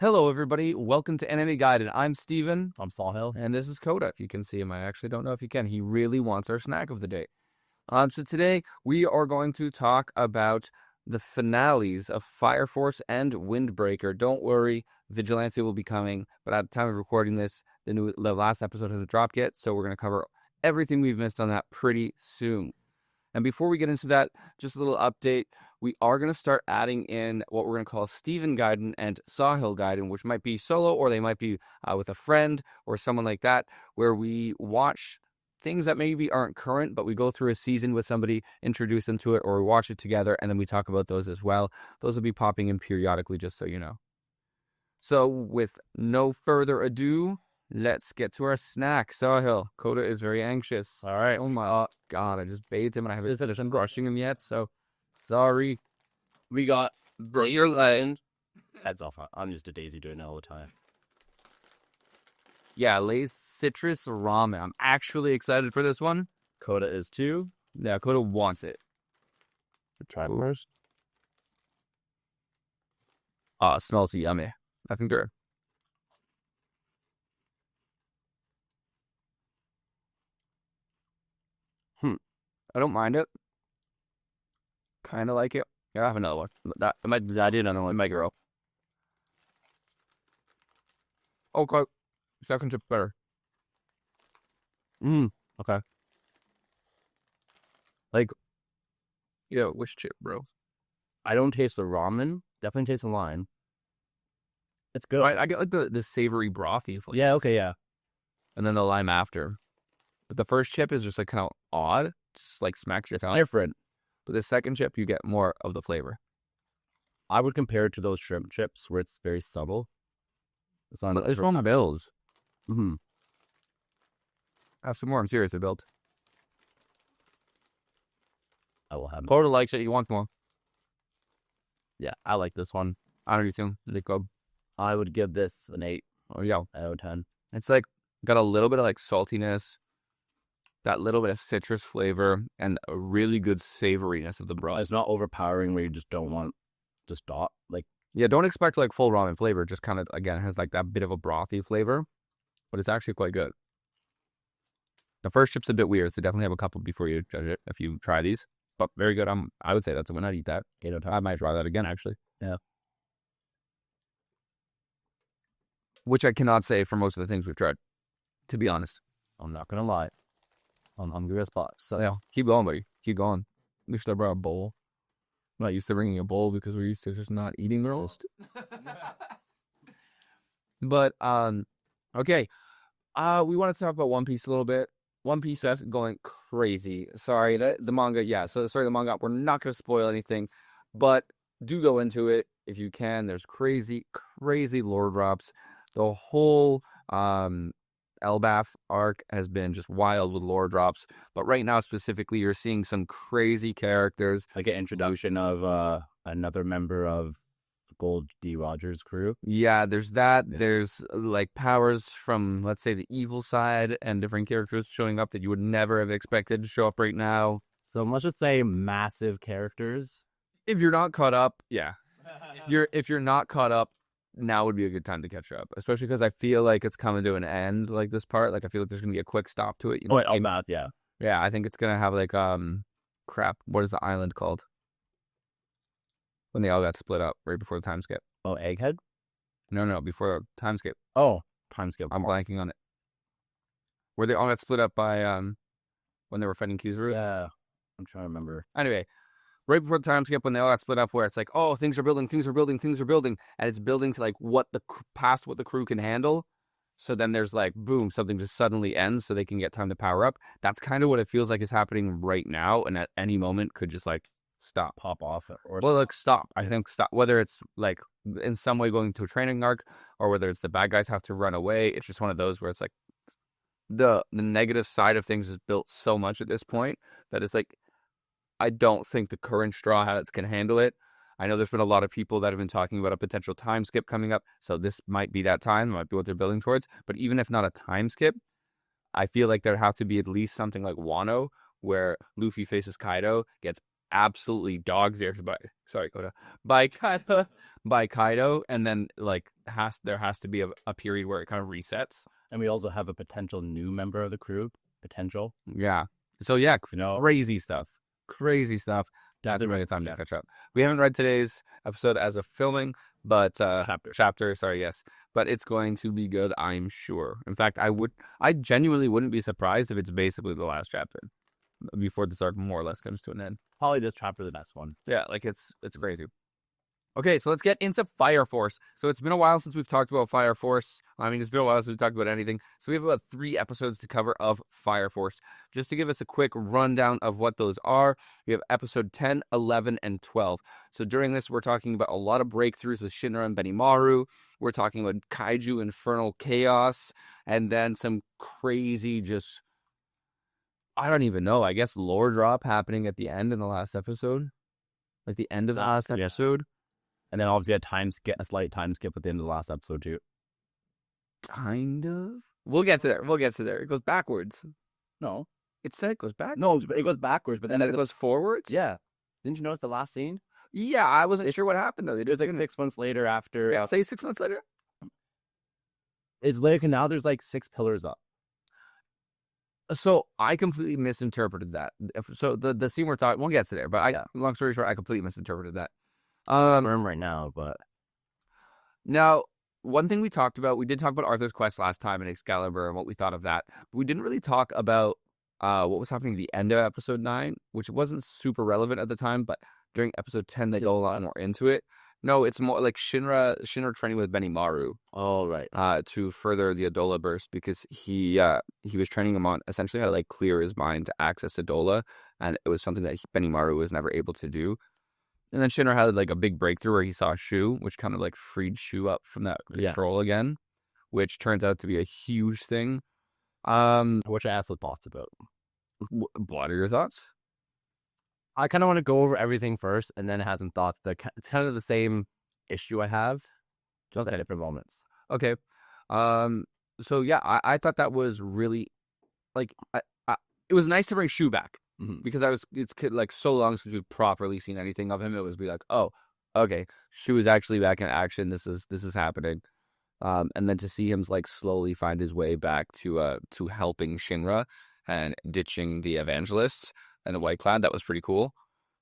Hello, everybody. Welcome to Enemy Gaiden. I'm Steven. I'm Sawhill. And this is Coda, if you can see him. I actually don't know if you can. He really wants our snack of the day. So today, we are going to talk about the finales of Fire Force and Windbreaker. Don't worry, Vigilante will be coming. But at the time of recording this, the last episode hasn't dropped yet. So we're going to cover everything we've missed on that pretty soon. And before we get into that, just a little update. We are going to start adding in what we're going to call Steven Gaiden and Sawhill Gaiden, which might be solo or they might be with a friend or someone like that, where we watch things that maybe aren't current, but we go through a season with somebody, introduce them to it, or we watch it together, and then we talk about those as well. Those will be popping in periodically, just so you know. So with no further ado, let's get to our snack. Sawhill, Coda is very anxious. All right. Oh my God, I just bathed him and I haven't finished brushing him yet, so sorry. We got Bring Your Land. Heads off. I'm just a daisy doing it all the time. Yeah, Lay's citrus ramen. I'm actually excited for this one. Coda is too. Yeah, Coda wants it. Try it first. Oh, it smells yummy. I think they're... I don't mind it. Kind of like it. Yeah, I have another one. I did another one. My girl. Okay. Second chip's better. Okay. Like, Yeah, which chip, bro? I don't taste the ramen. Definitely taste the lime. It's good. I get like the savory brothy flavor. Yeah, okay, yeah. And then the lime after. But the first chip is just like kind of odd. Just like smacks your tongue. Different. But the second chip, you get more of the flavor. I would compare it to those shrimp chips where it's very subtle. It's on Bills. Mm-hmm. Have some more. I'm serious, I built. I will have it. Coda likes it. You want more? Yeah, I like this one. I don't know. They go. I would give this an 8 Oh, yeah. out of 10. It's like got a little bit of like saltiness, that little bit of citrus flavor, and a really good savoriness of the broth. It's not overpowering where you just don't want to stop. Like, Yeah, don't expect like full ramen flavor. Just kind of, again, has like that bit of a brothy flavor, but it's actually quite good. The first chip's a bit weird, so definitely have a couple before you judge it if you try these. But very good. I would say that's a win. I'd eat that. 8 out of 10. I might try that again, actually. Yeah. Which I cannot say for most of the things we've tried, to be honest. I'm not going to lie. I'm hungry as fuck. So, Yeah, keep going, buddy. Keep going. We should have brought a bowl. I'm not used to bringing a bowl because we're used to just not eating the roast. But, okay. We want to talk about One Piece a little bit. One Piece is going crazy. Sorry, the manga, yeah. So, sorry, the manga, we're not going to spoil anything, but do go into it if you can. There's crazy, crazy lore drops. The whole, Elbaf arc has been just wild with lore drops, but right now specifically you're seeing some crazy characters, like an introduction of another member of Gold D. Rogers' crew. Yeah, there's that. Yeah. There's like powers from, let's say, the evil side and different characters showing up that you would never have expected to show up right now. So let's just say massive characters. If you're not caught up, yeah. If you're not caught up, now would be a good time to catch up, especially because I feel like it's coming to an end, like this part. Like I feel like there's gonna be a quick stop to it. You know? Elbaf, yeah. Yeah, I think it's gonna have like crap. What is the island called? When they all got split up right before the time skip. Oh, Egghead? No, before time skip. Oh, time skip. I'm blanking on it. Where they all got split up by when they were fighting Kizaru. Yeah, I'm trying to remember. Anyway. Right before the time skip, when they all got split up, where it's like, oh, things are building, and it's building to like past what the crew can handle. So then there's like, boom, something just suddenly ends, so they can get time to power up. That's kind of what it feels like is happening right now, and at any moment could just like stop, pop off, or stop. I think stop. Whether it's like in some way going to a training arc, or whether it's the bad guys have to run away. It's just one of those where it's like the negative side of things is built so much at this point that it's like, I don't think the current Straw Hats can handle it. I know there's been a lot of people that have been talking about a potential time skip coming up, so this might be that time, might be what they're building towards. But even if not a time skip, I feel like there have to be at least something like Wano, where Luffy faces Kaido, gets absolutely dog ears by Kaido, and then like there has to be a period where it kind of resets. And we also have a potential new member of the crew. Potential. Yeah. So yeah, You know? crazy stuff. Crazy stuff. Definitely time to catch up. We haven't read today's episode as of filming, but chapter, sorry, yes. But it's going to be good, I'm sure. In fact, I genuinely wouldn't be surprised if it's basically the last chapter before this arc more or less comes to an end. Probably this chapter, the next one. Yeah, like it's crazy. Okay, so let's get into Fire Force. So it's been a while since we've talked about Fire Force. I mean, it's been a while since we've talked about anything. So we have about 3 episodes to cover of Fire Force. Just to give us a quick rundown of what those are, we have episode 10, 11, and 12. So during this, we're talking about a lot of breakthroughs with Shinra and Benimaru. We're talking about Kaiju Infernal Chaos, and then some crazy just, I don't even know, I guess lore drop happening at the end in the last episode. Like the end of the last episode. And then obviously a slight time skip at the end of the last episode too. Kind of. We'll get to there. It goes backwards. No. It said it goes back. No, it goes backwards, but then it goes forwards? Yeah. Didn't you notice the last scene? Yeah, I wasn't sure what happened though. It was like 6 months later after. Yeah, say 6 months later. It's like now there's like 6 pillars up. So I completely misinterpreted that. So the scene we're talking, we'll get to there, but long story short, I completely misinterpreted that. Right now, but now one thing we talked about, we did talk about Arthur's quest last time in Excalibur and what we thought of that. But we didn't really talk about what was happening at the end of episode 9, which wasn't super relevant at the time, but during episode 10 they go a lot more into it. No, it's more like Shinra training with Benimaru. Oh right. To further the Adola burst, because he was training him on essentially how to like clear his mind to access Adola, and it was something that Benimaru was never able to do. And then Shinra had like a big breakthrough where he saw Shu, which kind of like freed Shu up from that control again, which turns out to be a huge thing. Which I asked the thoughts about. What are your thoughts? I kind of want to go over everything first and then have some thoughts. It's kind of the same issue I have, just at different moments. Okay. So yeah, I thought that was really like it was nice to bring Shu back. Mm-hmm. Because it's like so long since we've properly seen anything of him. It was be like, oh, okay, Shu is actually back in action. This is happening, and then to see him like slowly find his way back to helping Shinra and ditching the evangelists and the White Cloud, that was pretty cool.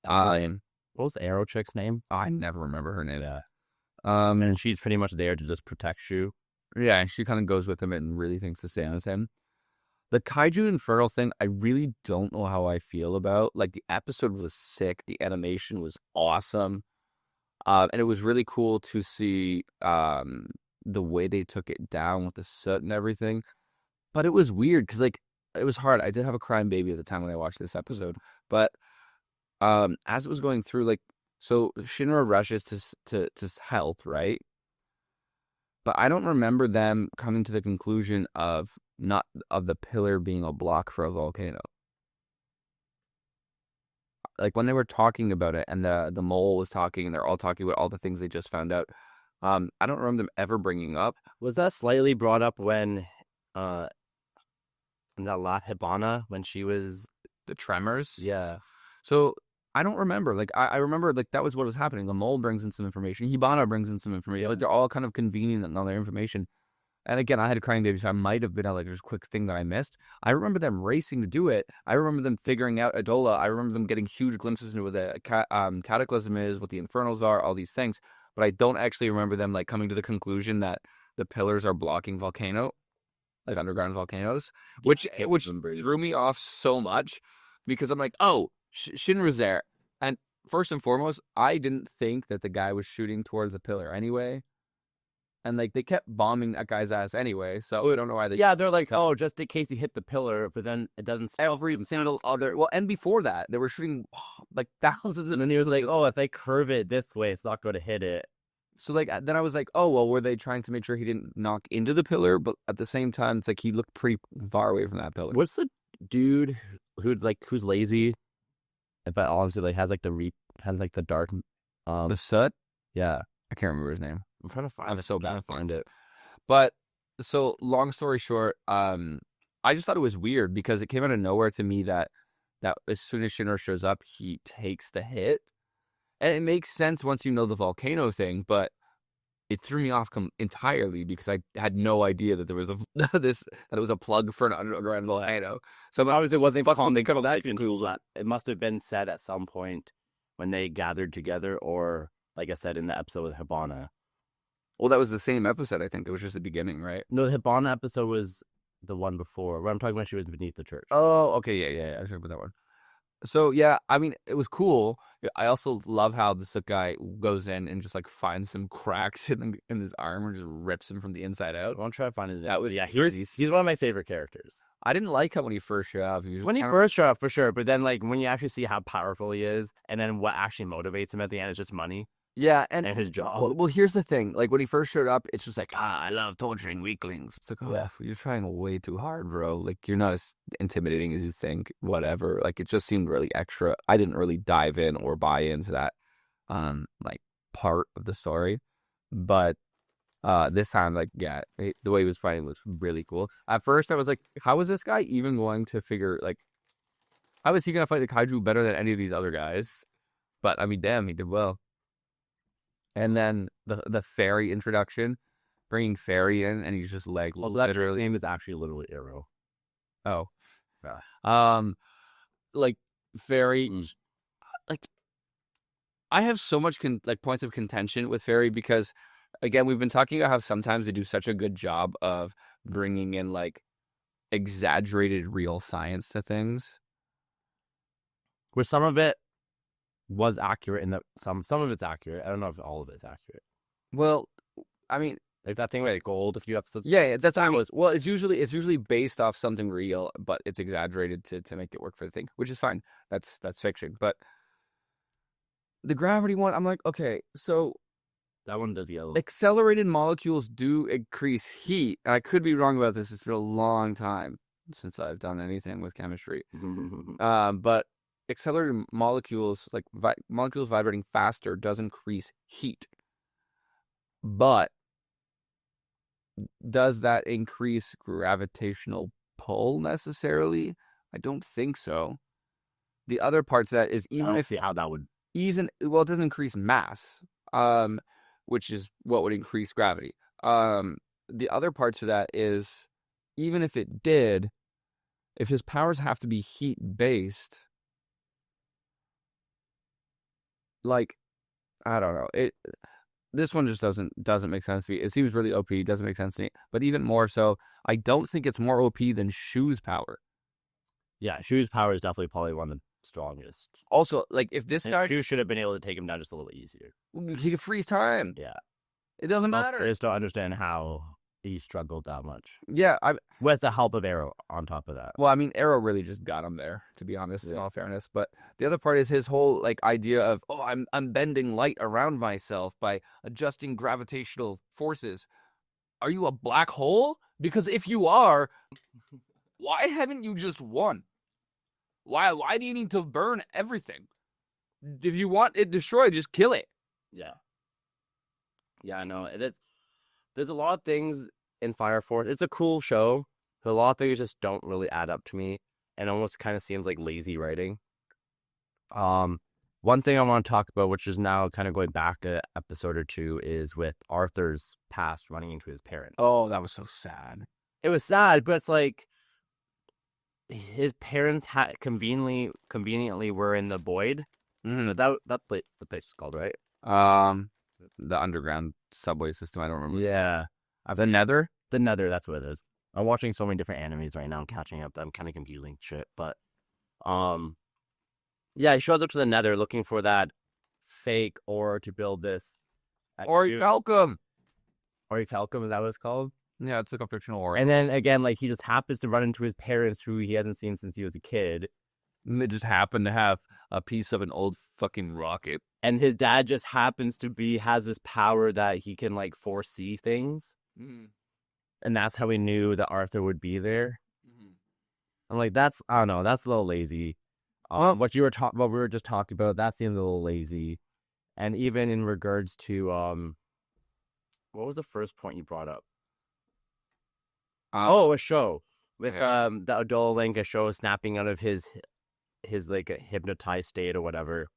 What was the Arrow chick's name? I never remember her name. Yeah. And she's pretty much there to just protect Shu. Yeah, and she kind of goes with him and really thinks the same as him. The Kaiju Infernal thing, I really don't know how I feel about. Like, the episode was sick. The animation was awesome. And it was really cool to see the way they took it down with the soot and everything. But it was weird because, like, it was hard. I did have a crying baby at the time when I watched this episode. But as it was going through, like, so Shinra rushes to help, right? But I don't remember them coming to the conclusion of the pillar being a block for a volcano. Like when they were talking about it and the mole was talking and they're all talking about all the things they just found out. I don't remember them ever bringing up. Was that slightly brought up when that La Hibana, when she was the tremors? Yeah. So I don't remember. Like I remember like that was what was happening. The mole brings in some information. Hibana brings in some information. Like they're all kind of convening on their information. And again, I had a crying baby, so I might have been like, there's a quick thing that I missed. I remember them racing to do it. I remember them figuring out Adola. I remember them getting huge glimpses into what the cataclysm is, what the infernals are, all these things. But I don't actually remember them like coming to the conclusion that the pillars are blocking volcano, like underground volcanoes, which threw me off so much because I'm like, oh, Shinra's there. And first and foremost, I didn't think that the guy was shooting towards the pillar anyway. And, like, they kept bombing that guy's ass anyway, so I don't know why they... Yeah, they're like, oh, just in case he hit the pillar, but then it doesn't... Every single other... Well, and before that, they were shooting, like, thousands... And then he was like, oh, if they curve it this way, it's not going to hit it. So, like, then I was like, oh, well, were they trying to make sure he didn't knock into the pillar? But at the same time, it's like he looked pretty far away from that pillar. What's the dude who's lazy, but honestly, like, has, like, the dark... the soot? Yeah. I can't remember his name. I'm trying to find it. I'm so bad to find it. But, so, long story short, I just thought it was weird because it came out of nowhere to me that that as soon as Shinra shows up, he takes the hit. And it makes sense once you know the volcano thing, but it threw me off entirely because I had no idea that there was that it was a plug for an underground volcano. So obviously it wasn't fucking. They could have that. It must have been said at some point when they gathered together, or like I said in the episode with Hibana. Well, that was the same episode. I think it was just the beginning, right? No, the Hibana episode was the one before. Where I'm talking about, she was beneath the church. Oh, okay, yeah. I was talking about that one. So yeah, I mean, it was cool. I also love how this guy goes in and just like finds some cracks in his arm and just rips him from the inside out. I want to try to find his name. That was He's one of my favorite characters. I didn't like how when he first showed up. When he first showed up, for sure, but then like when you actually see how powerful he is, and then what actually motivates him at the end is just money. Yeah, and his job. Well, here's the thing. Like, when he first showed up, it's just like, I love torturing weaklings. It's like, Yeah. you're trying way too hard, bro. Like, you're not as intimidating as you think, whatever. Like, it just seemed really extra. I didn't really dive in or buy into that, like, part of the story. But this time, like, yeah, the way he was fighting was really cool. At first, I was like, how is this guy even going to figure, like, how is he going to fight the kaiju better than any of these other guys? But, I mean, damn, he did well. And then the fairy introduction, bringing fairy in, and he's just like, well, that name is actually literally Arrow. Oh, yeah. Like fairy, like I have so much points of contention with fairy because, again, we've been talking about how sometimes they do such a good job of bringing in like exaggerated real science to things, where some of it was accurate and that some of it's accurate. I don't know if all of it's accurate. Well, I mean, like that thing with gold a few episodes. Yeah, that's how it was. Well, it's usually based off something real, but it's exaggerated to make it work for the thing, which is fine. That's fiction. But the gravity one, I'm like, okay, so that one does yellow. Accelerated molecules do increase heat. And I could be wrong about this. It's been a long time since I've done anything with chemistry. But accelerated molecules, like molecules vibrating faster, does increase heat. But does that increase gravitational pull necessarily? I don't think so. The other parts of that is even if how that would it doesn't increase mass, which is what would increase gravity. The other parts of that is even if it did, if his powers have to be heat based, like, I don't know. This one just doesn't make sense to me. It seems really OP. Doesn't make sense to me. But even more so, I don't think it's more OP than Shu's power. Yeah, Shu's power is definitely probably one of the strongest. Also, like, if this guy... Shu should have been able to take him down just a little easier. He could freeze time. Yeah. It doesn't matter. I just don't understand how he struggled that much. Yeah, with the help of Arrow on top of that. Well, I mean, Arrow really just got him there, to be honest, in all fairness. But the other part is his whole like idea of, I'm bending light around myself by adjusting gravitational forces. Are you a black hole? Because if you are, why haven't you just won? Why do you need to burn everything? If you want it destroyed, just kill it. Yeah. Yeah, I know. There's a lot of things in Fire Force. It's a cool show, but a lot of things just don't really add up to me, and almost kind of seems like lazy writing. One thing I want to talk about, which is now kind of going back an episode or two, is with Arthur's past running into his parents. Oh, that was so sad. It was sad, but it's like his parents conveniently were in the void. Mm-hmm. That the place was called, right? The underground subway system. I don't remember. Yeah. The Nether? The Nether, that's what it is. I'm watching so many different animes right now. I'm catching up. I'm kind of confusing shit. But, yeah, he shows up to the Nether looking for that fake ore to build this. Orichalcum! Orichalcum, is that what it's called? Yeah, it's like a fictional ore. And then, again, like, he just happens to run into his parents who he hasn't seen since he was a kid. And they just happen to have a piece of an old fucking rocket. And his dad just happens to has this power that he can, like, foresee things. Mm-hmm. And that's how he knew that Arthur would be there. Mm-hmm. I'm like, I don't know, that's a little lazy. What we were just talking about, that seems a little lazy. And even in regards to, what was the first point you brought up? A show. With the Adol Link, a show snapping out of his his like a hypnotized state or whatever.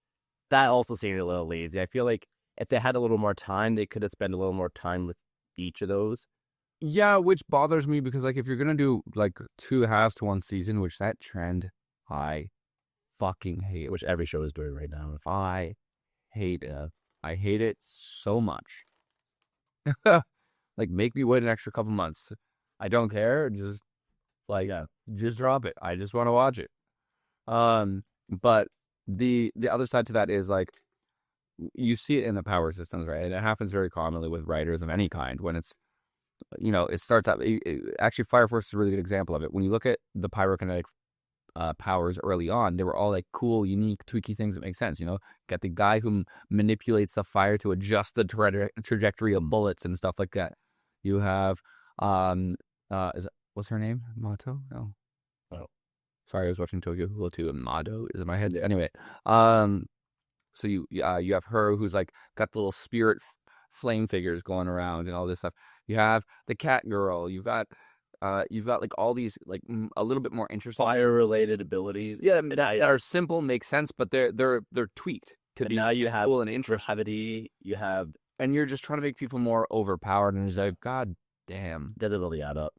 That also seemed a little lazy. I feel like if they had a little more time, they could have spent a little more time with each of those. Yeah, which bothers me because like if you're gonna do like 2 halves to 1 season, which that trend I fucking hate. Which every show is doing right now. I hate it. I hate it so much. Like make me wait an extra couple months. I don't care. Just like just drop it. I just want to watch it. But the other side to that is like you see it in the power systems, right? And it happens very commonly with writers of any kind when it's it starts out. Actually, Fire Force is a really good example of it. When you look at the pyrokinetic powers early on, they were all like cool, unique, tweaky things that make sense. Get the guy who manipulates the fire to adjust the trajectory of bullets and stuff like that. You have what's her name? Mato? No. Oh, sorry, I was watching Tokyo Ghoul 2 and Mato is in my head. Anyway, so you have her who's like got the little spirit flame figures going around and all this stuff. You have the cat girl. You've got like all these like a little bit more interesting fire related abilities. Yeah, that are simple, make sense, but they're tweaked to be now you have cool and interesting. Gravity. You have, and you're just trying to make people more overpowered, and it's like, God damn, that doesn't really add up.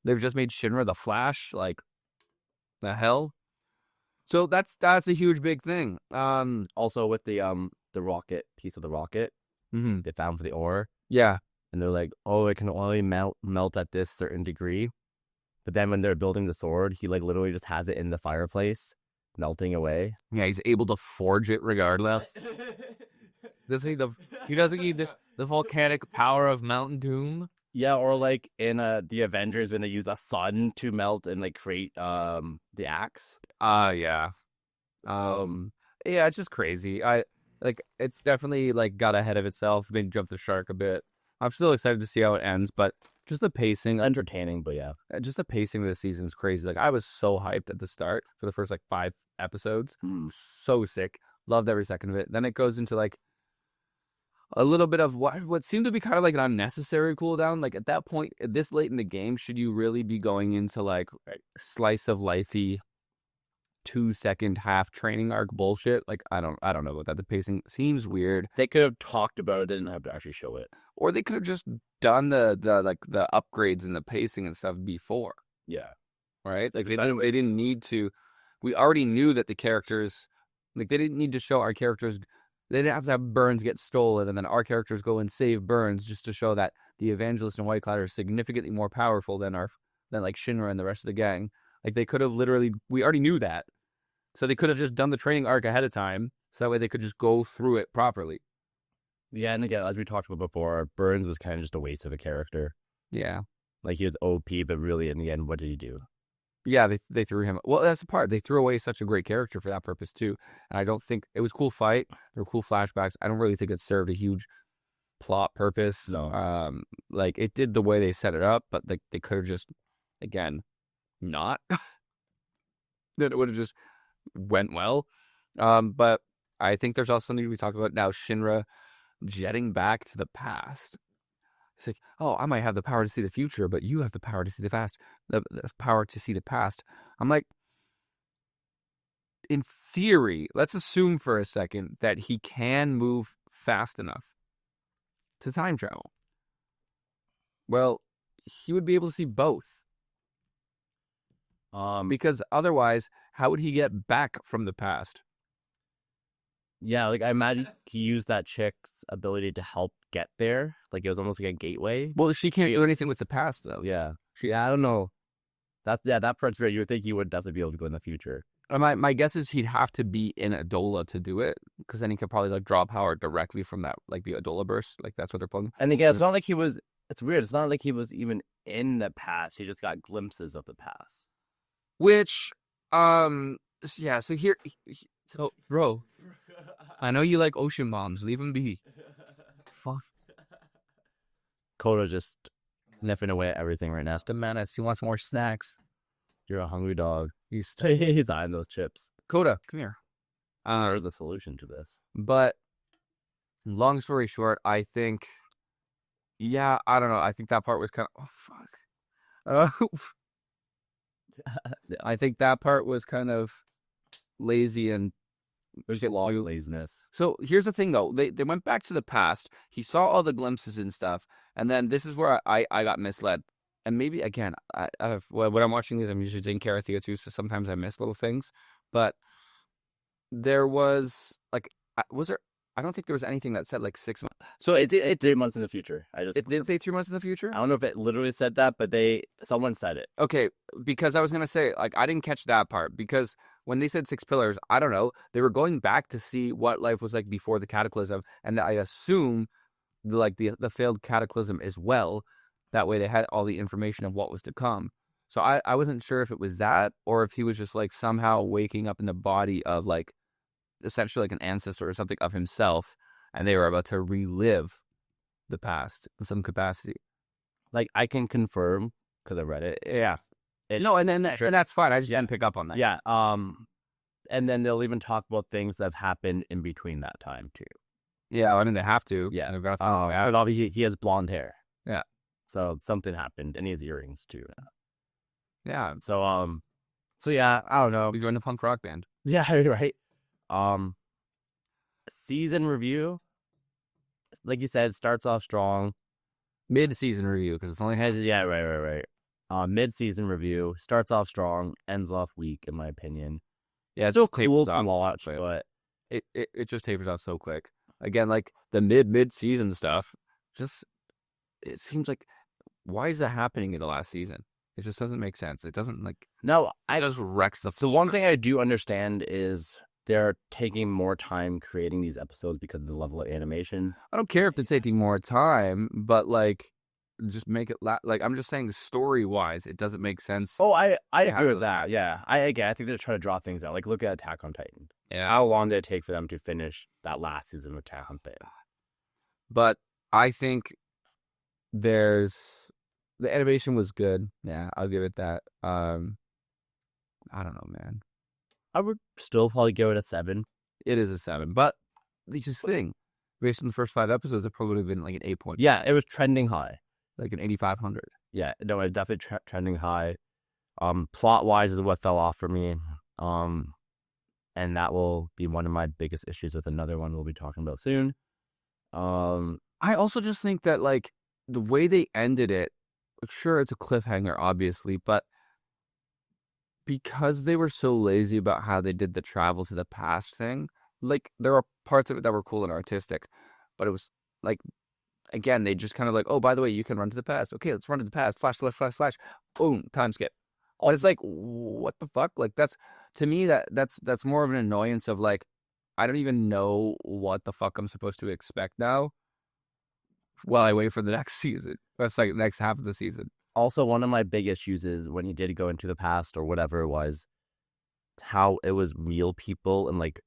They've just made Shinra the Flash, like the hell. So that's a huge big thing. Also with the rocket piece of the rocket they found for the ore. Yeah. And they're like, oh, it can only melt at this certain degree. But then when they're building the sword, he like literally just has it in the fireplace, melting away. Yeah, he's able to forge it regardless. He doesn't need the volcanic power of Mountain Doom. Yeah, or like in the Avengers when they use a sun to melt and like create the axe. Yeah. Yeah, it's just crazy. It's definitely like got ahead of itself, maybe jumped the shark a bit. I'm still excited to see how it ends, but just the pacing, entertaining, but yeah, just the pacing of the season is crazy. Like I was so hyped at the start for the first like 5 episodes, so sick, loved every second of it. Then it goes into like a little bit of what seemed to be kind of like an unnecessary cooldown. Like at that point, this late in the game, should you really be going into like slice of lifey 2-second half training arc bullshit? Like I don't know about that. The pacing seems weird. They could have talked about it, they didn't have to actually show it. Or they could have just done the upgrades and the pacing and stuff before. Yeah. Right? Like they didn't need to. We already knew that the characters, like they didn't need to show our characters. They didn't have to have Burns get stolen and then our characters go and save Burns just to show that the Evangelist and White Cloud are significantly more powerful than like Shinra and the rest of the gang. Like they could have we already knew that. So they could have just done the training arc ahead of time. So that way they could just go through it properly. Yeah, and again, as we talked about before, Burns was kind of just a waste of a character. Yeah. Like he was OP, but really in the end, what did he do? Yeah, they threw him. Well, that's the part. They threw away such a great character for that purpose too. And I don't think it was a cool fight. There were cool flashbacks. I don't really think it served a huge plot purpose. No. Like it did the way they set it up, but like they could have just, again, not. Then it would have just went well. But I think there's also something we talk about now. Shinra jetting back to the past. It's like, oh, I might have the power to see the future, but you have the power to see the past. The power to see the past. I'm like, in theory, let's assume for a second that he can move fast enough to time travel. Well, he would be able to see both. Because otherwise, how would he get back from the past? Yeah, like I imagine he used that chick's ability to help get there. Like it was almost like a gateway. Well, she can't do anything with the past, though. Yeah, I don't know. That part's where you would think he would definitely be able to go in the future. My guess is he'd have to be in Adola to do it, because then he could probably like draw power directly from that, like the Adola burst. Like that's what they're pulling. And again, it's not like he was. It's weird. It's not like he was even in the past. He just got glimpses of the past. Which, yeah. So here, so bro, I know you like ocean bombs. Leave them be. Fuck. Koda just sniffing away at everything right now. Just a menace. He wants more snacks. You're a hungry dog. He's eyeing those chips. Koda, come here. There's a solution to this. But long story short, I think, yeah, I don't know. I think that part was kind of, oh fuck. I think that part was kind of lazy and There's a lot of laziness. So here's the thing, though. They went back to the past. He saw all the glimpses and stuff, and then this is where I got misled. And maybe again, when I'm watching these, I'm usually taking care of Theo too, so sometimes I miss little things. But there was like, was there? I don't think there was anything that said like 6 months. So it 3 months in the future. It did say 3 months in the future. I don't know if it literally said that, but someone said it. Okay, because I was gonna say like I didn't catch that part because when they said 6 pillars, I don't know, they were going back to see what life was like before the cataclysm, and I assume the failed cataclysm as well. That way they had all the information of what was to come. So I wasn't sure if it was that or if he was just like somehow waking up in the body of like essentially like an ancestor or something of himself, and they were about to relive the past in some capacity. Like I can confirm because I read it. Yeah. And that's fine. I just didn't pick up on that. Yeah. And then they'll even talk about things that have happened in between that time too. Yeah, I mean they have to. Yeah. And obviously he has blonde hair. Yeah. So something happened, and he has earrings too. Yeah. So yeah, I don't know. We joined a punk rock band. Yeah, right. Season review, like you said, starts off strong. Mid-season review because it's only had right. Mid-season review starts off strong, ends off weak, in my opinion. Yeah, it's still just cool tapers to off, watch, but it just tapers off so quick. Again, like the mid-season stuff, just it seems like why is that happening in the last season? It just doesn't make sense. It doesn't like it just wrecks the. The one thing I do understand is they're taking more time creating these episodes because of the level of animation. I don't care if they're taking more time, but like, just make it like I'm just saying, story-wise, it doesn't make sense. Oh, I agree with that. Yeah, I think they're trying to draw things out. Like, look at Attack on Titan. Yeah, how long did it take for them to finish that last season of Attack on Titan? But I think the animation was good. Yeah, I'll give it that. I don't know, man. I would still probably give it a 7. It is a 7, but the just thing, based on the first 5 episodes, it probably would have been like an 8 point. Yeah, it was trending high, like an 8,500. Yeah, no, it definitely trending high. Plot wise is what fell off for me. And that will be one of my biggest issues with another one we'll be talking about soon. I also just think that like the way they ended it, sure, it's a cliffhanger, obviously, but because they were so lazy about how they did the travel to the past thing, like there are parts of it that were cool and artistic, but it was like, again, they just kind of like, oh, by the way, you can run to the past. Okay, let's run to the past. Flash, boom, time skip. Oh, it's like, what the fuck? Like to me that's more of an annoyance of like, I don't even know what the fuck I'm supposed to expect now while I wait for the next season. That's like next half of the season. Also, one of my big issues is when he did go into the past or whatever it was, how it was real people and like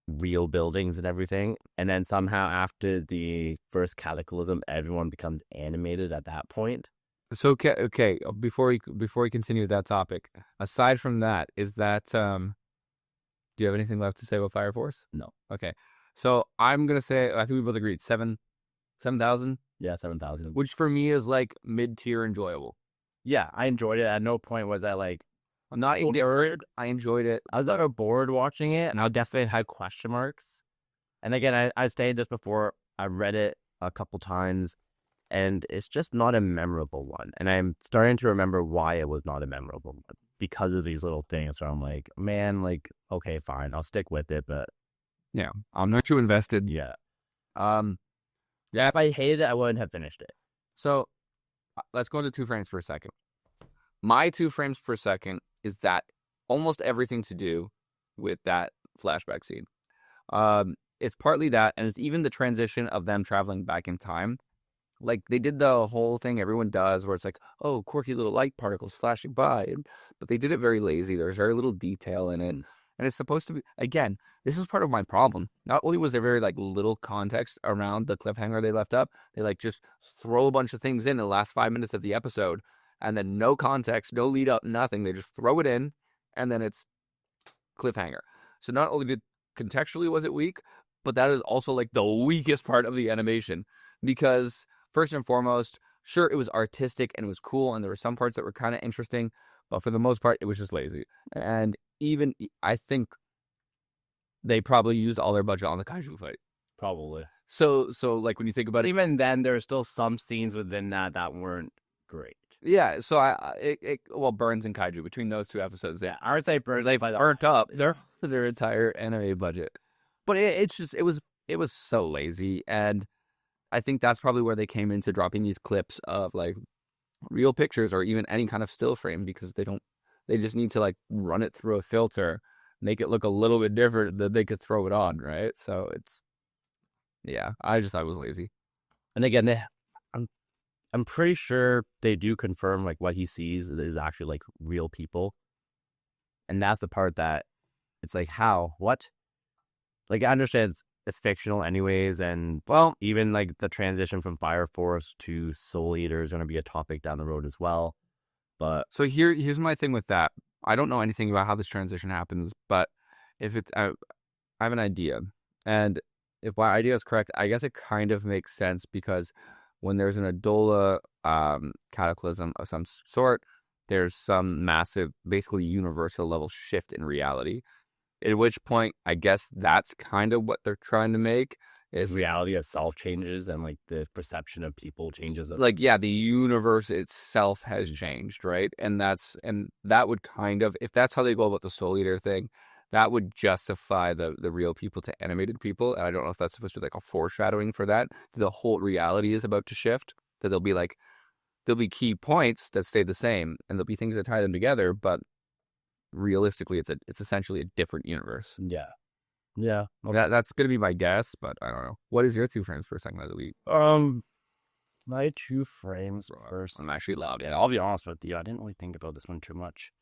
real buildings and everything. And then somehow after the first cataclysm, everyone becomes animated at that point. So, okay. Before we continue that topic, aside from that, is that, do you have anything left to say about Fire Force? No. Okay. So I'm going to say, I think we both agreed, 7,000? Yeah, 7,000. Which for me is like mid-tier enjoyable. Yeah, I enjoyed it. At no point was I like, I'm not bored. I enjoyed it. I was never bored watching it, and I definitely had question marks. And again, I stated this before. I read it a couple times, and it's just not a memorable one. And I'm starting to remember why it was not a memorable one because of these little things. Where I'm like, man, like, okay, fine, I'll stick with it, but yeah, I'm not too invested. Yeah. Yeah, if I hated it, I wouldn't have finished it. So let's go into 2 frames per second. My 2 frames per second is that almost everything to do with that flashback scene. It's partly that, and it's even the transition of them traveling back in time. Like, they did the whole thing everyone does where it's like, oh, quirky little light particles flashing by. But they did it very lazy. There's very little detail in it. And it's supposed to be, again, this is part of my problem. Not only was there very like little context around the cliffhanger they left up, they like just throw a bunch of things in the last 5 minutes of the episode, and then no context, no lead up, nothing. They just throw it in, and then it's cliffhanger. So not only did contextually was it weak, but that is also like the weakest part of the animation, because first and foremost, sure, it was artistic and it was cool, and there were some parts that were kind of interesting, but for the most part, it was just lazy. And even I think they probably used all their budget on the kaiju fight. Probably. So like when you think about it, Even then, there are still some scenes within that weren't great. yeah. So well, Burns and kaiju between those 2 episodes, Yeah, I would say Burns they by the burnt up their entire anime budget. But it's just it was so lazy, and I think that's probably where they came into dropping these clips of like real pictures or even any kind of still frame, because they just need to like run it through a filter, make it look a little bit different, that they could throw it on, right? So I just thought it was lazy. And again, I'm pretty sure they do confirm like what he sees is actually like real people, and that's the part that it's like, how, what? Like, I understand it's fictional anyways, and Well, even like the transition from Fire Force to Soul Eater is going to be a topic down the road as well. But so here's my thing with that. I don't know anything about how this transition happens, but if it's I have an idea, and if my idea is correct, I guess it kind of makes sense, because when there's an Adola cataclysm of some sort, there's some massive, basically universal level shift in reality. At which point, I guess that's kind of what they're trying to make, is reality itself changes, and like the perception of people changes. like, yeah, the universe itself has changed, right? And that would kind of, if that's how they go about the Soul Eater thing, that would justify the real people to animated people. And I don't know if that's supposed to be like a foreshadowing for that. The whole reality is about to shift. That there'll be key points that stay the same, and there'll be things that tie them together, but realistically, it's essentially a different universe. Yeah. Okay. That's gonna be my guess, but I don't know. What is your 2 frames per second of the week? My 2 frames first. I'm actually loud. Yeah, I'll be honest with you. I didn't really think about this one too much.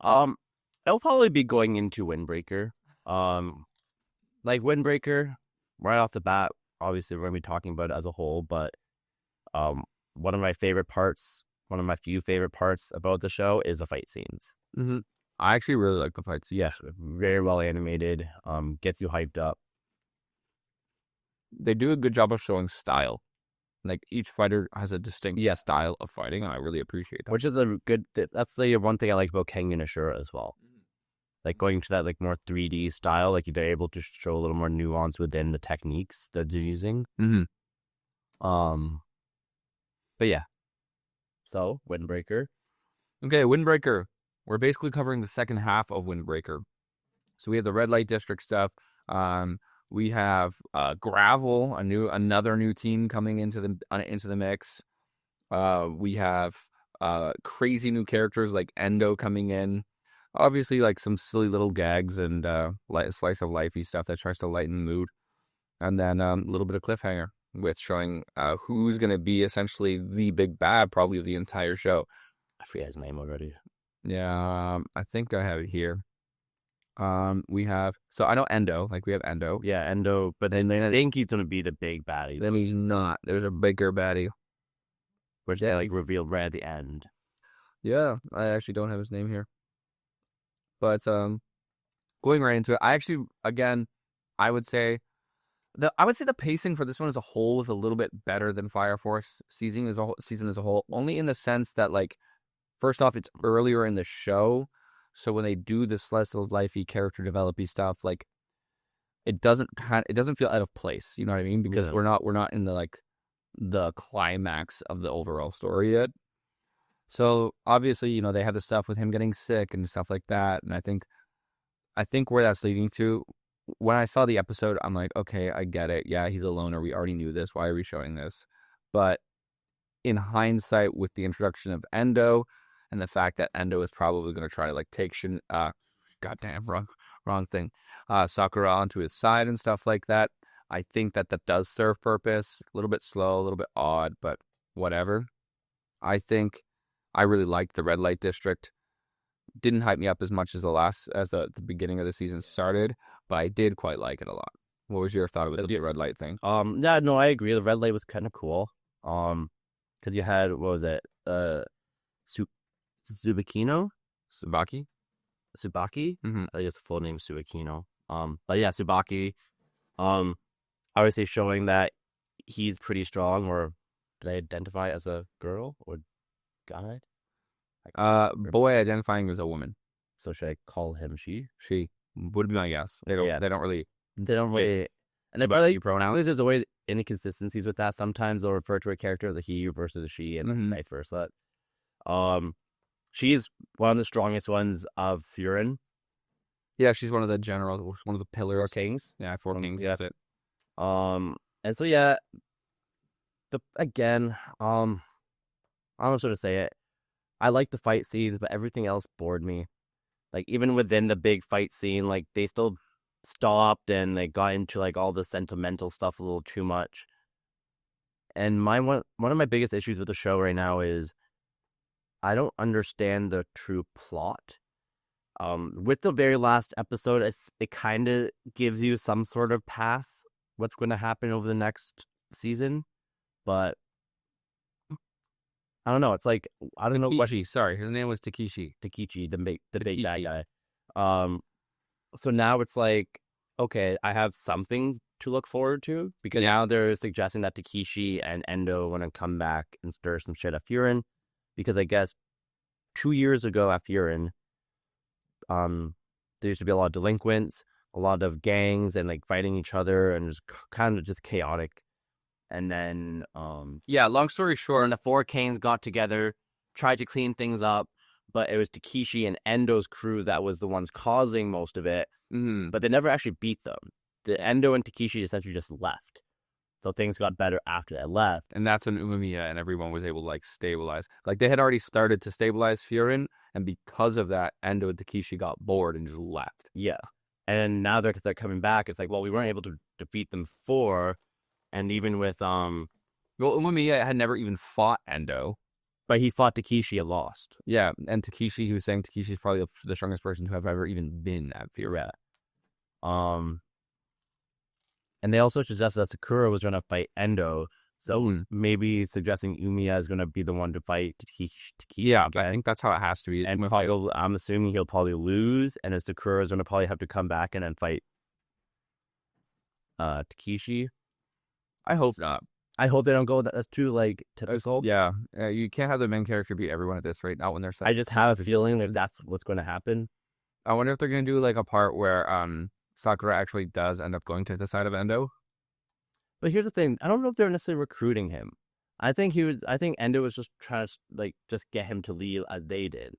It'll probably be going into Windbreaker. Like Windbreaker, right off the bat, obviously we're gonna be talking about it as a whole, but one of my few favorite parts about the show is the fight scenes. Mm-hmm. I actually really like the fights. Yeah, very well animated. Gets you hyped up. They do a good job of showing style. Like, each fighter has a distinct style of fighting, and I really appreciate that. Which is a good. That's the one thing I like about Kengan Ashura as well. Like, going to that like more 3D style, like they're able to show a little more nuance within the techniques that they're using. Mm-hmm. But yeah. So Windbreaker. Okay, Windbreaker. We're basically covering the second half of Windbreaker. So we have the red light district stuff. We have Gravel, another new team coming into the mix. We have crazy new characters like Endo coming in. Obviously, like some silly little gags and slice of lifey stuff that tries to lighten the mood. And then a little bit of cliffhanger with showing who's going to be essentially the big bad, probably of the entire show. I forget his name already. Yeah, I think I have it here. We have, so I know Endo, like we have Endo. Yeah, Endo, but then I think he's gonna be the big baddie. Then he's not. There's a bigger baddie, which they like revealed right at the end. Yeah, I actually don't have his name here. But going right into it, I actually, again, I would say the pacing for this one as a whole was a little bit better than Fire Force season as a whole, only in the sense that, like, first off, it's earlier in the show, so when they do this slice of lifey character developy stuff, like, it doesn't feel out of place. You know what I mean? Because we're not in the climax of the overall story yet. So obviously, they have the stuff with him getting sick and stuff like that, and I think where that's leading to. When I saw the episode, I'm like, okay, I get it. Yeah, he's a loner. We already knew this. Why are we showing this? But in hindsight, with the introduction of Endo and the fact that Endo is probably going to try to like take wrong thing, Sakura onto his side and stuff like that, I think that does serve purpose. A little bit slow, a little bit odd, but whatever. I think I really liked the red light district. Didn't hype me up as much as the beginning of the season started, but I did quite like it a lot. What was your thought of the red light thing? Yeah, no, I agree. The red light was kind of cool. Because you had, what was it? Tsubaki? Mm-hmm. I guess the full name is Tsubakino. But yeah, Tsubaki. Obviously showing that he's pretty strong, or did I identify as a girl or guy? Boy identifying as a woman. So should I call him she? She. would be my guess. They don't. Yeah. They don't really. They don't really. And I But like you pronouns. there's always inconsistencies with that. Sometimes they'll refer to a character as a he versus a she, and Mhm. vice versa. She's one of the strongest ones of Furin Yeah, she's one of the generals, one of the or pillars. Kings. Yeah, 4 kings. Yeah. That's it. And so yeah, again, I don't know how to say it. I like the fight scenes, but everything else bored me. Like even within the big fight scene, like they still stopped and they got into like all the sentimental stuff a little too much. And one of my biggest issues with the show right now is I don't understand the true plot. With the very last episode, it kind of gives you some sort of path what's going to happen over the next season, but I don't know. It's like I don't know what Takishi, sorry, his name was Takishi. Takichi, the big bad guy. So now it's like, okay, I have something to look forward to because now they're suggesting that Takishi and Endo want to come back and stir some shit at Furin, because I guess 2 years ago at Furin, there used to be a lot of delinquents, a lot of gangs, and like fighting each other, and it was kind of just chaotic. And then, Yeah, long story short, and the 4 Kings got together, tried to clean things up, but it was Takishi and Endo's crew that was the ones causing most of it. But they never actually beat them. The Endo and Takishi essentially just left. So things got better after they left. and that's when Umemiya and everyone was able to like stabilize. Like they had already started to stabilize Furin, and because of that, Endo and Takishi got bored and just left. Yeah. And now they're coming back. It's like, well, we weren't able to defeat them 4. And even with, Well, Umemiya had never even fought Endo. but he fought Takishi and lost. Yeah, and Takishi, he was saying Takishi's probably the strongest person to have ever even been at Furin. And they also suggested that Sakura was going to fight Endo. So maybe suggesting Umiya is going to be the one to fight Takishi. Yeah, I think that's how it has to be. And I'm assuming he'll probably lose, and Sakura is going to probably have to come back and then fight Takishi. I hope not. I hope they don't go. That's too like typical. Yeah, you can't have the main character beat everyone at this rate. Not when they're. I just have a feeling that that's what's going to happen. I wonder if they're gonna do like a part where Sakura actually does end up going to the side of Endo. But here's the thing: I don't know if they're necessarily recruiting him. I think Endo was just trying to like just get him to leave as they did.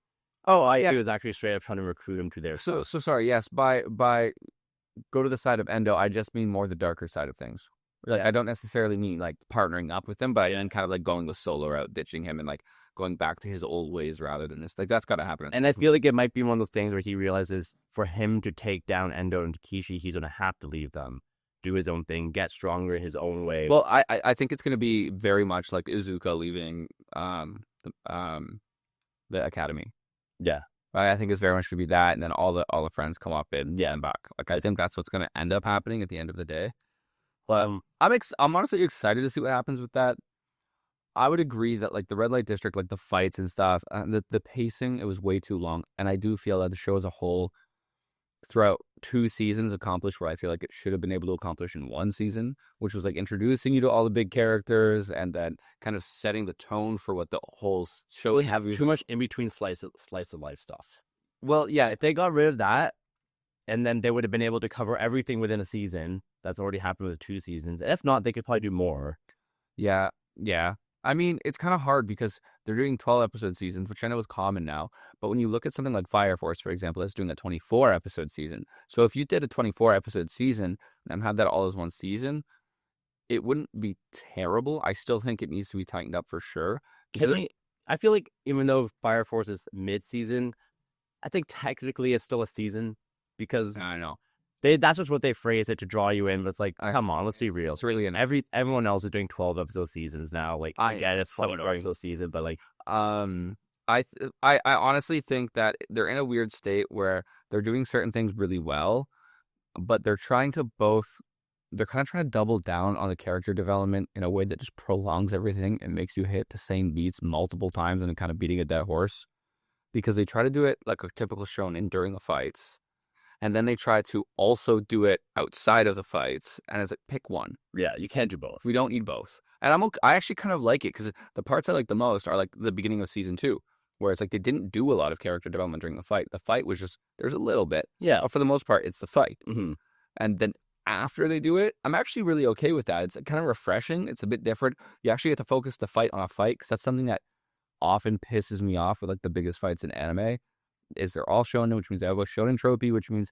Oh, He was actually straight up trying to recruit him to their. So sorry. Yes, by go to the side of Endo, I just mean more the darker side of things. Like I don't necessarily mean like partnering up with him, but I mean kind of like going the solo route, ditching him, and like going back to his old ways rather than this. Like that's got to happen. And I feel like it might be one of those things where he realizes for him to take down Endo and Takishi, he's gonna have to leave them, do his own thing, get stronger in his own way. Well, I think it's gonna be very much like Izuka leaving the academy. Yeah. I think it's very much gonna be that, and then all the friends come up and back. Like I think that's what's gonna end up happening at the end of the day. But I'm honestly excited to see what happens with that. I would agree that like the red light district, like the fights and stuff, the pacing, it was way too long, and I do feel that the show as a whole, throughout 2 seasons, accomplished what I feel like it should have been able to accomplish in 1 season, which was like introducing you to all the big characters and then kind of setting the tone for what the whole show. Really have too much in between slice of life stuff. Well, yeah, If they got rid of that, and then they would have been able to cover everything within a season. That's already happened with 2 seasons. If not, they could probably do more. yeah. I mean, it's kind of hard because they're doing 12-episode seasons, which I know is common now. But when you look at something like Fire Force, for example, that's doing a 24-episode season. So if you did a 24-episode season and had that all as 1 season, it wouldn't be terrible. I still think it needs to be tightened up for sure. I feel like even though Fire Force is mid-season, I think technically it's still a season because I know. That's just what they phrase it to draw you in. But it's like, come on, let's be real. It's really everyone else is doing 12-episode seasons now. Like, I get it's 12-episode season, but like, I honestly think that they're in a weird state where they're doing certain things really well, but they're kind of trying to double down on the character development in a way that just prolongs everything and makes you hit the same beats multiple times and kind of beating a dead horse. Because they try to do it like a typical shonen during the fights, and then they try to also do it outside of the fights, and it's like, pick one. Yeah, you can't do both. We don't need both. And I actually kind of like it, because the parts I like the most are like the beginning of season 2, where it's like they didn't do a lot of character development during the fight. The fight was just, there's a little bit. Yeah. But for the most part, it's the fight. Mm-hmm. And then after they do it, I'm actually really okay with that. It's kind of refreshing. It's a bit different. You actually get to focus the fight on a fight, because that's something that often pisses me off with like the biggest fights in anime, is they're all shonen, which means they have a shonen trophy, which means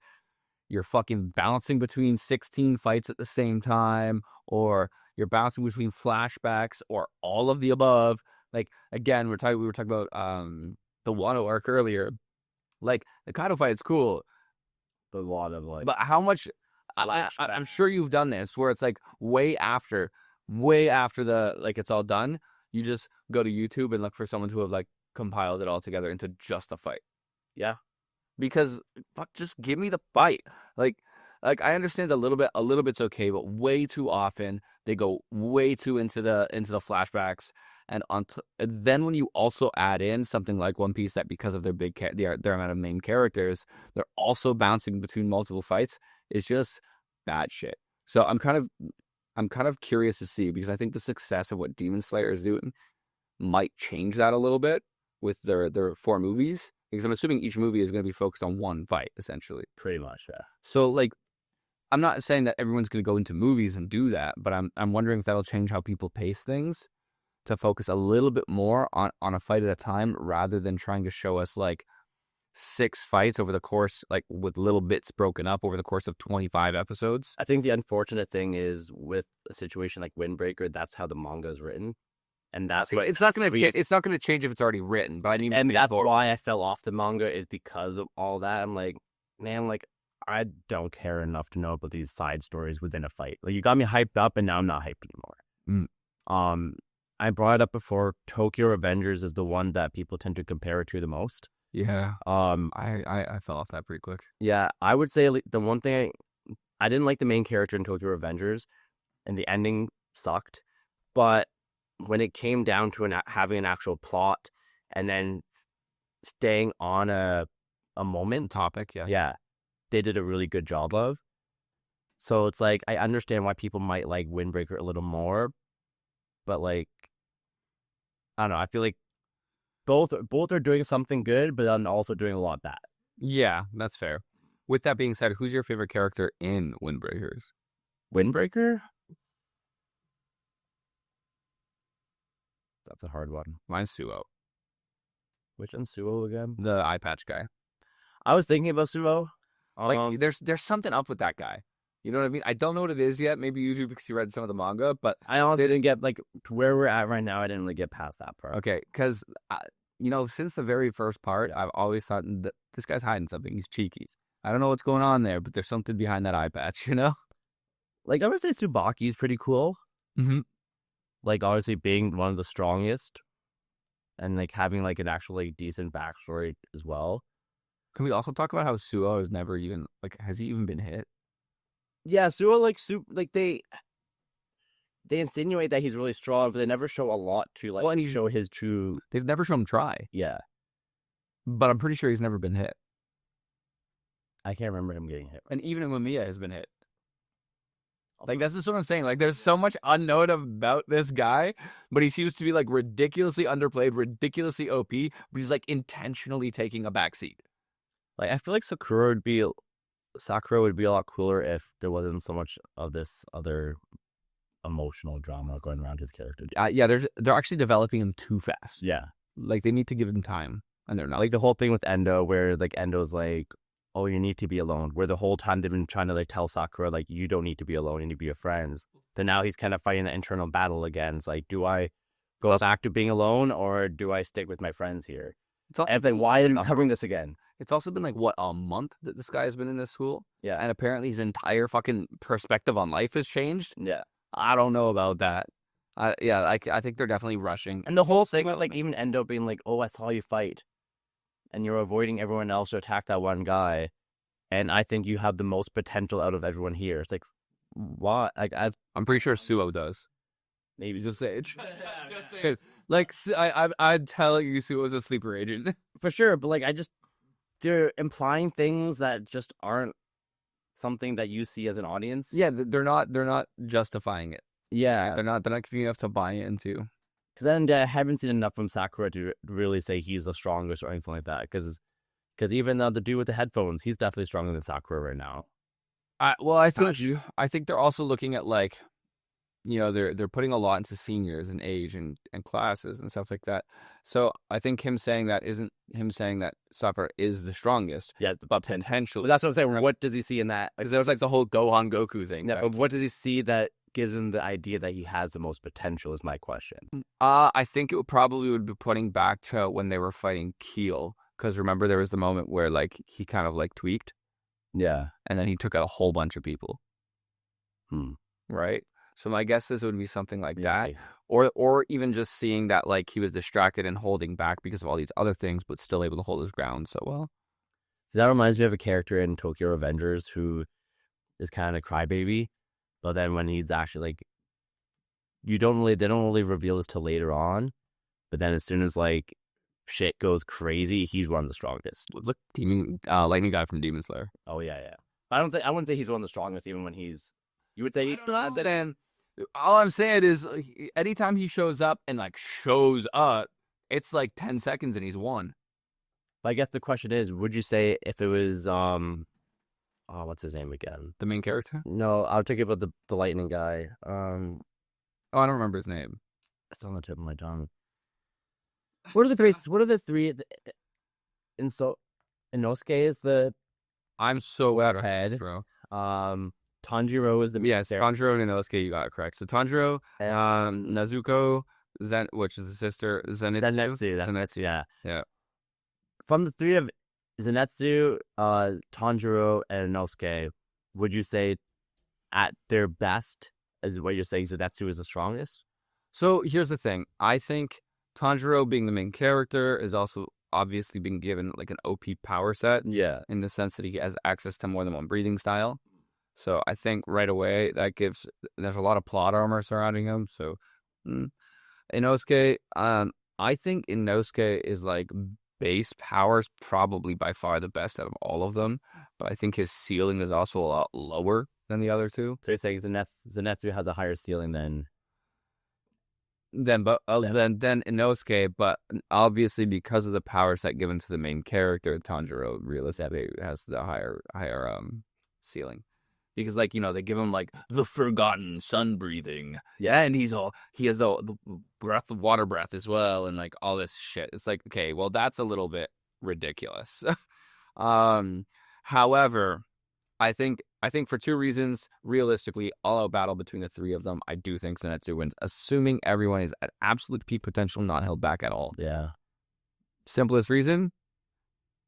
you're fucking bouncing between 16 fights at the same time, or you're bouncing between flashbacks, or all of the above. Like, again, we were talking about the Wano arc earlier. Like, the Kaido fight is cool, A lot of like, but how much? I'm sure you've done this, where it's like way after the like it's all done, you just go to YouTube and look for someone to have like compiled it all together into just a fight. yeah. Because fuck, just give me the fight. Like I understand a little bit's okay, but way too often they go way too into the flashbacks, and then when you also add in something like One Piece, that because of their their amount of main characters, they're also bouncing between multiple fights, it's just bad shit. So I'm kind of curious to see, because I think the success of what Demon Slayer is doing might change that a little bit with their 4 movies. Because I'm assuming each movie is going to be focused on one fight, essentially. Pretty much, yeah. So, like, I'm not saying that everyone's going to go into movies and do that, but I'm wondering if that'll change how people pace things, to focus a little bit more on a fight at a time, rather than trying to show us, like, 6 fights over the course, like, with little bits broken up over the course of 25 episodes. I think the unfortunate thing is, with a situation like Windbreaker, that's how the manga is written. And that's what it's not going to change if it's already written. But that's why I fell off the manga, is because of all that. I'm like, man, like, I don't care enough to know about these side stories within a fight. Like, you got me hyped up, and now I'm not hyped anymore. I brought it up before. Tokyo Revengers is the one that people tend to compare it to the most. Yeah. I fell off that pretty quick. Yeah, I would say the one thing I didn't like the main character in Tokyo Revengers, and the ending sucked. But when it came down to having an actual plot, and then staying on a moment topic, yeah, they did a really good job of. So it's like, I understand why people might like Windbreaker a little more, but like, I don't know, I feel like both are doing something good, but then also doing a lot bad. Yeah, that's fair. With that being said, who's your favorite character in Windbreakers? Windbreaker? That's a hard one. Mine's Suo. Which one's Suo again? The eye patch guy. I was thinking about Suo. Like, there's something up with that guy. You know what I mean? I don't know what it is yet. Maybe you do, because you read some of the manga, but I honestly didn't get, like, to where we're at right now. I didn't really get past that part. Okay, because since the very first part, I've always thought that this guy's hiding something. He's cheeky. I don't know what's going on there, but there's something behind that eye patch. Like, I would say Tsubaki is pretty cool. Mm-hmm. Like, obviously being one of the strongest, and like having like an actually decent backstory as well. Can we also talk about how Suo has never even, like, has he even been hit? Yeah, Suo, like they insinuate that he's really strong, but they never show a lot to like show his true. They've never shown him try. Yeah, but I'm pretty sure he's never been hit. I can't remember him getting hit. And even Umemiya has been hit. Like, that's just what I'm saying. Like, there's so much unknown about this guy, but he seems to be, like, ridiculously underplayed, ridiculously OP, but he's, like, intentionally taking a backseat. Like, I feel like Sakura would be a lot cooler if there wasn't so much of this other emotional drama going around his character. Yeah, they're actually developing him too fast. Yeah. Like, they need to give him time, and they're not. Like, the whole thing with Endo, where, like, Endo's like, oh, you need to be alone. Where the whole time they've been trying to like tell Sakura, like, you don't need to be alone, you need to be with friends. Then now he's kind of fighting the internal battle again. It's like, do I go back to being alone, or do I stick with my friends here? And then why am I covering this again? It's also been like, what, a month that this guy has been in this school? Yeah. And apparently his entire fucking perspective on life has changed. Yeah. I don't know about that. I think they're definitely rushing. And the whole thing about like even Endo being like, oh, I saw you fight, and you're avoiding everyone else to attack that one guy, and I think you have the most potential out of everyone here. It's like, what? Like, I'm pretty sure Suo does. Maybe just Sage. Like, I'd tell you Suo's a sleeper agent for sure. But like, they're implying things that just aren't something that you see as an audience. Yeah, they're not justifying it. Yeah, they're not giving you enough to buy into. Because then I haven't seen enough from Sakura to really say he's the strongest or anything like that. Because even the dude with the headphones, he's definitely stronger than Sakura right now. I think they're also looking at like, they're putting a lot into seniors and age and classes and stuff like that. So I think him saying that isn't him saying that Sakura is the strongest. Yeah, but potentially. But that's what I'm saying. What does he see in that? Because there was like the whole Gohan Goku thing. Yeah, but what does he see that gives him the idea that he has the most potential? Is my question. I think it would be putting back to when they were fighting Keel. Because remember, there was the moment where like he kind of like tweaked. Yeah, and then he took out a whole bunch of people. Right. So my guess is it would be something like that, or even just seeing that like he was distracted and holding back because of all these other things, but still able to hold his ground so well. So that reminds me of a character in Tokyo Revengers who is kind of crybaby, but then when he's actually like, they don't really reveal this till later on, but then as soon as like shit goes crazy, he's one of the strongest. Look, lightning guy from Demon Slayer. Oh yeah. I wouldn't say he's one of the strongest even when he's. You would say all I'm saying is anytime he shows up, it's like 10 seconds and he's won. But I guess the question is, would you say if it was what's his name again? The main character? No, I'll talk about the lightning guy. I don't remember his name. It's on the tip of my tongue. What are the three? Inosuke is the. I'm so out of head, bro. Tanjiro is the Tanjiro and Inosuke, you got it correct. So Tanjiro, Nezuko, which is the sister, Zenitsu, yeah. From the three of Zenitsu, Tanjiro, and Inosuke, would you say at their best, is what you're saying, Zenitsu is the strongest? So here's the thing. I think Tanjiro, being the main character, is also obviously being given like an OP power set. Yeah. In the sense that he has access to more than one breathing style. So I think right away there's a lot of plot armor surrounding him. So Inosuke, I think Inosuke is like base powers probably by far the best out of all of them. But I think his ceiling is also a lot lower than the other two. So you're saying Zenitsu has a higher ceiling than Inosuke, but obviously because of the power set given to the main character, Tanjiro realistically has the higher ceiling. Because like, they give him like the forgotten sun breathing. Yeah, and he has the breath of water breath as well, and like all this shit. It's like, okay, well that's a little bit ridiculous. However, I think for two reasons, realistically, all out battle between the three of them, I do think Zenitsu wins, assuming everyone is at absolute peak potential, not held back at all. Yeah. Simplest reason,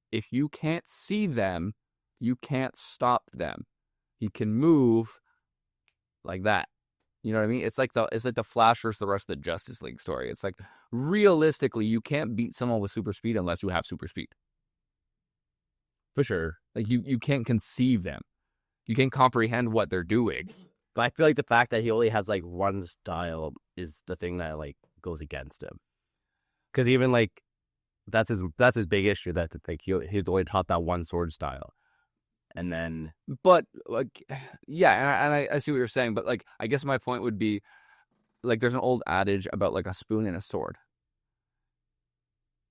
if you can't see them, you can't stop them. He can move like that. You know what I mean? It's like the Flash versus the rest of the Justice League story. It's like, realistically, you can't beat someone with super speed unless you have super speed. For sure. Like you can't conceive them. You can't comprehend what they're doing. But I feel like the fact that he only has like one style is the thing that like goes against him. Because even like that's his big issue, that like he's only taught that one sword style. And then, but like, yeah, and I see what you're saying, but like, I guess my point would be, like, there's an old adage about like a spoon and a sword.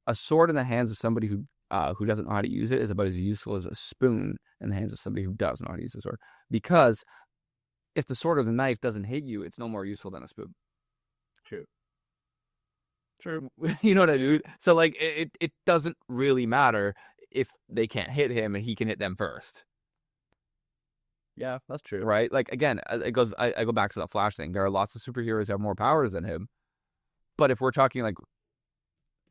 A sword in the hands of somebody who doesn't know how to use it is about as useful as a spoon in the hands of somebody who does know how to use the sword. Because if the sword or the knife doesn't hit you, it's no more useful than a spoon. True. You know what I mean? So like, it doesn't really matter if they can't hit him and he can hit them first. Yeah, that's true. Right? Like, again, I go back to that Flash thing. There are lots of superheroes that have more powers than him. But if we're talking like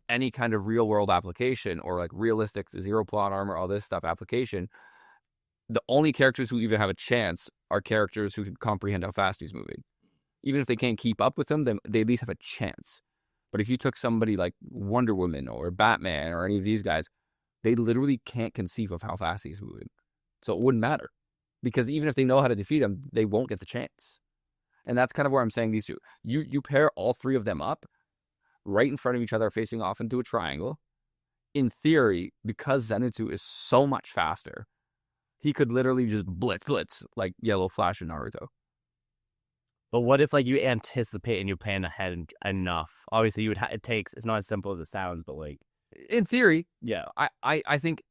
any kind of real world application or like realistic zero plot armor, all this stuff application, the only characters who even have a chance are characters who can comprehend how fast he's moving. Even if they can't keep up with him, they at least have a chance. But if you took somebody like Wonder Woman or Batman or any of these guys, they literally can't conceive of how fast he's moving. So it wouldn't matter. Because even if they know how to defeat him, they won't get the chance. And that's kind of where I'm saying these two. You pair all three of them up right in front of each other, facing off into a triangle. In theory, because Zenitsu is so much faster, he could literally just blitz like Yellow Flash in Naruto. But what if like you anticipate and you plan ahead enough? Obviously, you would. It's not as simple as it sounds, but like In theory, yeah, I think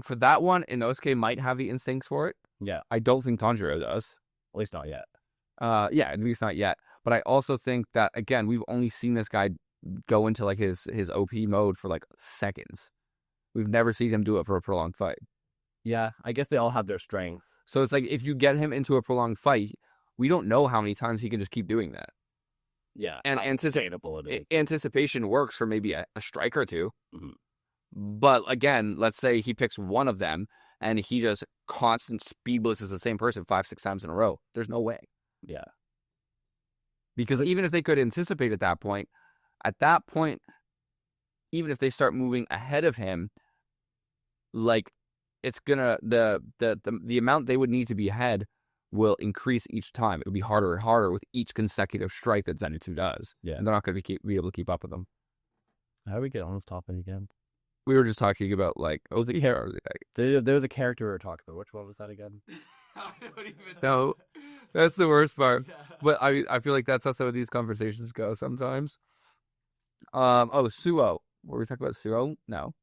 for that one, Inosuke might have the instincts for it. yeah. I don't think Tanjiro does. At least not yet. Yeah, at least not yet. But I also think that, again, we've only seen this guy go into like his OP mode for like seconds. We've never seen him do it for a prolonged fight. Yeah, I guess they all have their strengths. So it's like if you get him into a prolonged fight, we don't know how many times he can just keep doing that. Yeah, And sustainable it is. Anticipation works for maybe a strike or two. Mhm. But again, let's say he picks one of them and he just constant speed blitzes the same person 5-6 times in a row. There's no way. Yeah. Because even if they could anticipate at that point, even if they start moving ahead of him, like it's gonna the amount they would need to be ahead will increase each time. It'll be harder and harder with each consecutive strike that Zenitsu does. Yeah. And they're not gonna be able to keep up with them. How do we get on this topic again? We were just talking about like There was a character we were talking about. Which one was that again? I don't even know. That's the worst part. But I feel like that's how some of these conversations go sometimes. Suo. Were we talking about Suo? No.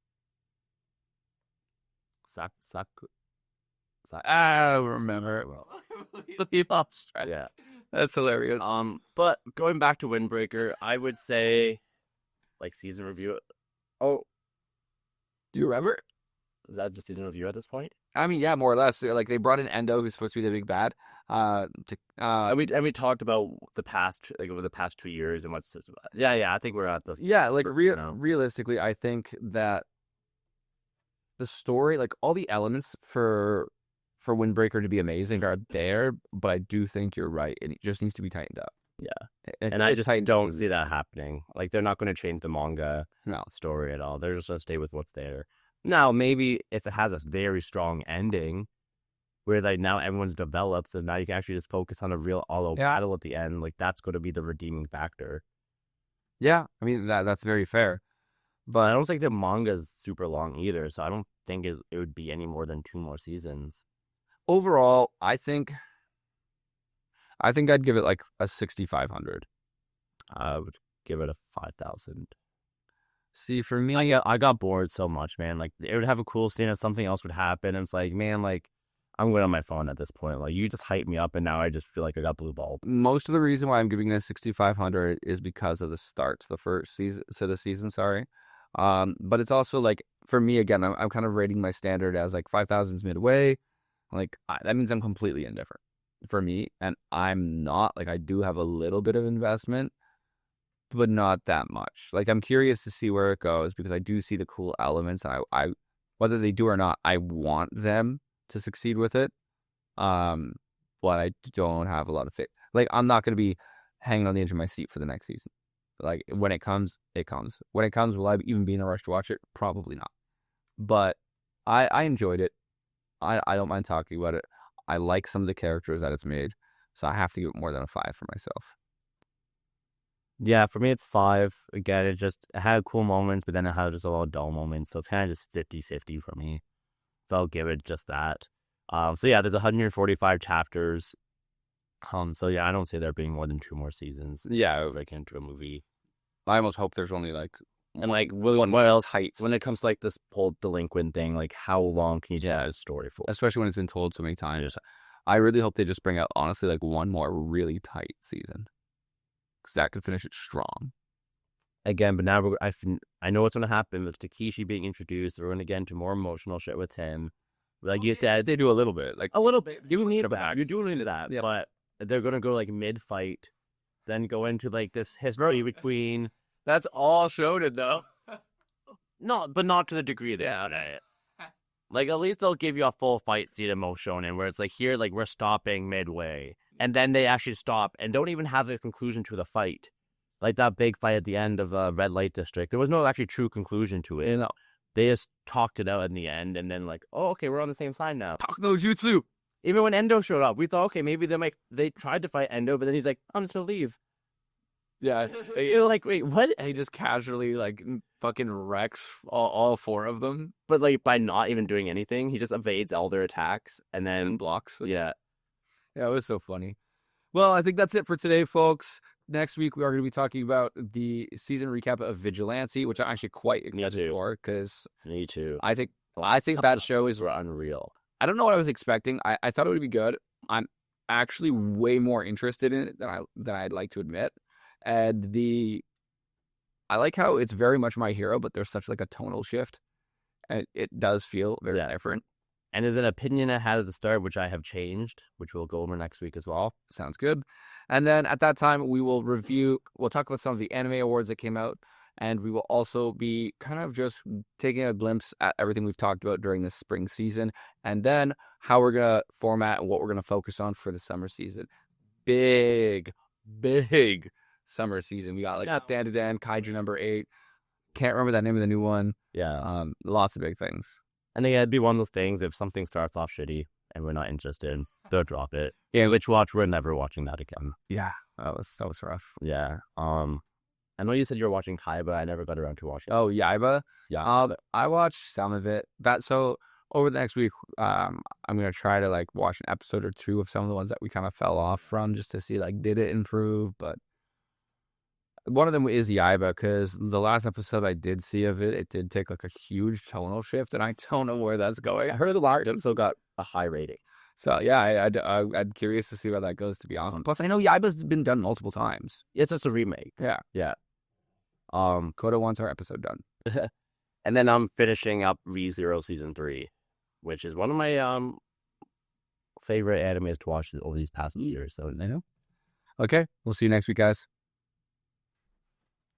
I don't remember. Yeah. That's hilarious. But going back to Windbreaker, I would say, like season review. Oh, Do you remember? is that just season review at this point? I mean, yeah, more or less. Like they brought in Endo, who's supposed to be the big bad. And we talked about the past, like over the past 2 years and what's. Yeah. I think we're at the. Yeah, like No. realistically, I think that the story, like all the elements for Windbreaker to be amazing are there, but I do think you're right. It just needs to be tightened up. Yeah. And I just don't see that happening. Like they're not going to change the manga story at all. They're just going to stay with what's there. Now, maybe if it has a very strong ending, where like now everyone's developed, so now you can actually just focus on a real all-out battle at the end. Like that's going to be the redeeming factor. Yeah, I mean that's very fair. But I don't think the manga's super long either, so I don't think it would be any more than 2 more seasons. Overall, I think I'd give it like a 6,500. I would give it a 5,000. See, for me, I got bored so much, man. Like it would have a cool scene and something else would happen. And it's like, man, like I'm going on my phone at this point. Like you just hyped me up, and now I just feel like I got blue balled. most of the reason why I'm giving it a 6,500 is because of the start to the first season, sorry. But it's also like for me again, I'm kind of rating my standard as like 5,000 is midway. Like that means I'm completely indifferent for me, and I'm not. Like I do have a little bit of investment, but not that much. Like I'm curious to see where it goes because I do see the cool elements, and I whether they do or not, I want them to succeed with it. But I don't have a lot of faith. Like I'm not going to be hanging on the edge of my seat for the next season. Like when it comes, it comes. When it comes, will I even be in a rush to watch it? Probably not. But I enjoyed it. I don't mind talking about it. I like some of the characters that it's made, so I have to give it more than a 5 for myself. Yeah, for me it's 5. Again, it had cool moments, but then it had just a lot of dull moments. So it's kind of just 50-50 for me. So I'll give it just that. So yeah, there's 145 chapters. So yeah, I don't see there being more than 2 more seasons. Yeah, like into a movie. I almost hope there's only like and like what else? When it comes to like this whole delinquent thing, like how long can you tell a story for? Especially when it's been told so many times. I really hope they just bring out honestly like one more really tight season, because that could finish it strong. Again, but now I know what's going to happen with Takeshi being introduced. We're going to get into more emotional shit with him. Like you said, they do a little bit, like a little bit. You need that. You do need that. Yeah. But they're going to go like mid-fight, then go into like this history between. That's all shonen though. No, but not to the degree that. Like at least they'll give you a full fight scene in most shonen where it's like here, like we're stopping midway, and then they actually stop and don't even have a conclusion to the fight. Like that big fight at the end of Red Light District, there was no actually true conclusion to it. No. They just talked it out in the end, and then like, oh, okay, we're on the same side now. Talk no jutsu. Even when Endo showed up, we thought, okay, maybe they tried to fight Endo, but then he's like, I'm just gonna leave. Yeah, you're like, wait, what? And he just casually like fucking wrecks all 4 of them, but like by not even doing anything, he just evades all their attacks and then blocks. Yeah, it was so funny. Well, I think that's it for today, folks. Next week, we are going to be talking about the season recap of Vigilante, which I'm actually quite excited for because Me too. I think that show is unreal. I don't know what I was expecting. I thought it would be good. I'm actually way more interested in it than I'd like to admit. And I like how it's very much My Hero, but there's such like a tonal shift, and it does feel very different. And there's an opinion I had at the start, which I have changed, which we'll go over next week as well. Sounds good. And then at that time, we'll talk about some of the anime awards that came out, and we will also be kind of just taking a glimpse at everything we've talked about during this spring season, and then how we're going to format and what we're going to focus on for the summer season. Big summer season. We got like Dan to Dan, Kaiju number 8. Can't remember that name of the new one. Yeah. Lots of big things. And again, it'd be one of those things, if something starts off shitty and we're not interested, they'll drop it. Yeah, Witch Watch, we're never watching that again. Yeah, that was rough. Yeah. I know you said you were watching Kaiba. I never got around to watching. Oh, Yaiba? Yeah. I watched some of it. So over the next week, I'm gonna try to like watch an episode or two of some of the ones that we kind of fell off from, just to see like did it improve. But one of them is Yaiba, because the last episode I did see of it, it did take like a huge tonal shift, and I don't know where that's going. I heard the last episode got a high rating. So yeah, I'm curious to see where that goes, to be honest. Plus, I know Yaiba's been done multiple times. It's just a remake. Yeah. Coda wants our episode done. And then I'm finishing up ReZero Season 3, which is one of my favorite animes to watch over these past years. So I know. Okay, we'll see you next week, guys.